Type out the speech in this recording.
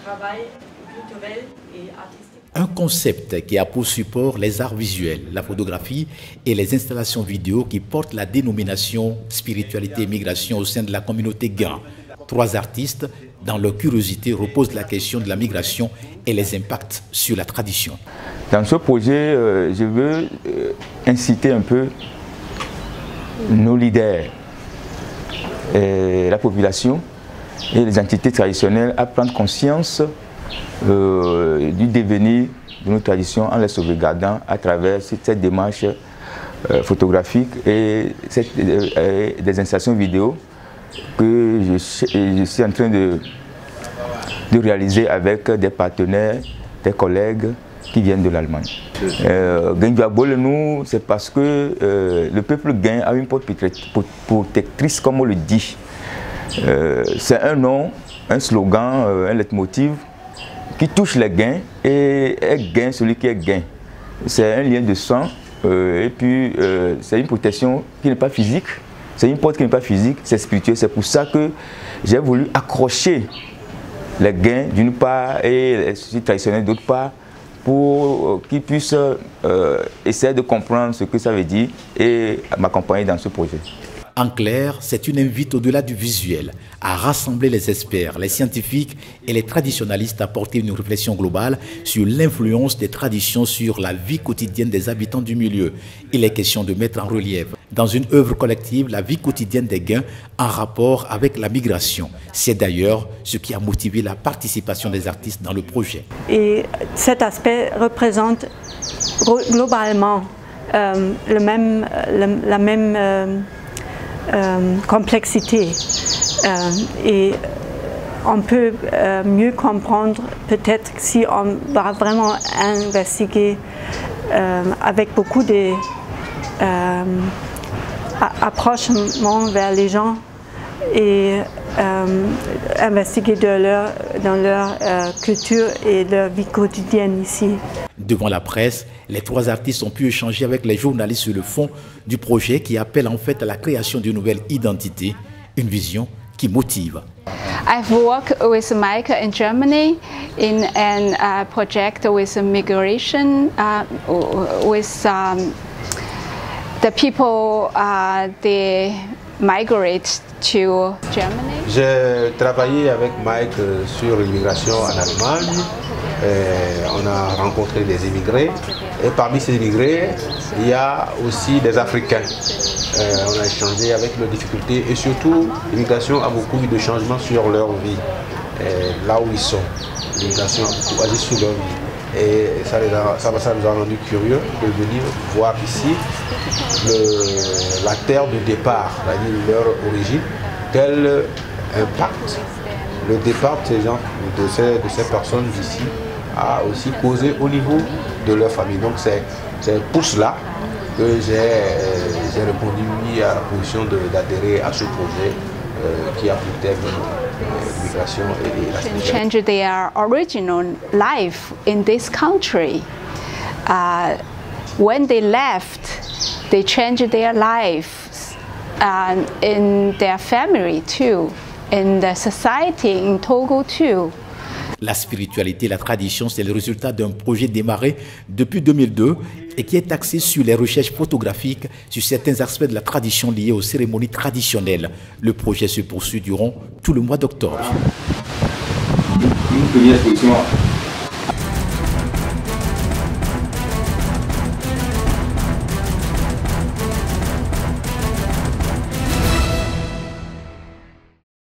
travail culturel et artistique. Un concept qui a pour support les arts visuels, la photographie et les installations vidéo qui portent la dénomination spiritualité et migration au sein de la communauté Guin. 3 artistes, dans leur curiosité, reposent la question de la migration et les impacts sur la tradition. Dans ce projet, je veux inciter un peu nos leaders, et la population et les entités traditionnelles à prendre conscience du devenir de nos traditions en les sauvegardant à travers cette démarche photographique et des installations vidéo que je suis en train de réaliser avec des partenaires, des collègues qui viennent de l'Allemagne. Nous, c'est parce que le peuple Guin a une porte protectrice, comme on le dit. C'est un nom, un slogan, un leitmotiv qui touche les Guins et est Guin celui qui est Guin. C'est un lien de sang et puis c'est une protection qui n'est pas physique. C'est une porte qui n'est pas physique, c'est spirituel. C'est pour ça que j'ai voulu accrocher les Guins d'une part et les sociétés traditionnelles d'autre part, pour qu'ils puissent essayer de comprendre ce que ça veut dire et m'accompagner dans ce projet. En clair, c'est une invite au-delà du visuel à rassembler les experts, les scientifiques et les traditionalistes à porter une réflexion globale sur l'influence des traditions sur la vie quotidienne des habitants du milieu. Il est question de mettre en relief, dans une œuvre collective, la vie quotidienne des Guins en rapport avec la migration. C'est d'ailleurs ce qui a motivé la participation des artistes dans le projet. Et cet aspect représente globalement la même complexité et on peut mieux comprendre peut-être si on va vraiment investiguer avec beaucoup d'approchement vers les gens et investiguer dans leur culture et leur vie quotidienne ici. Devant la presse, les 3 artistes ont pu échanger avec les journalistes sur le fond du projet qui appelle en fait à la création d'une nouvelle identité, une vision qui motive. I've worked with Mike in Germany in a project with migration, with the people they migrate to Germany. J'ai travaillé avec Mike sur l'immigration en Allemagne. On a rencontré des immigrés et parmi ces immigrés, il y a aussi des Africains. On a échangé avec leurs difficultés et surtout l'immigration a beaucoup eu de changements sur leur vie, là où ils sont. L'immigration a beaucoup agi sur leur vie et ça nous a rendu curieux de venir voir ici la terre de départ, c'est-à-dire leur origine, quel impact le départ de ces personnes d'ici a aussi causé au niveau de leur famille. Donc c'est pour cela que j'ai répondu oui à la position d'adhérer à ce projet qui a pour thème l'immigration et la spiritualité. Change their original life in this country. When they left, they changed their life in their family too, in the society in Togo too. La spiritualité et la tradition, c'est le résultat d'un projet démarré depuis 2002 et qui est axé sur les recherches photographiques sur certains aspects de la tradition liés aux cérémonies traditionnelles. Le projet se poursuit durant tout le mois d'octobre. Une première exposition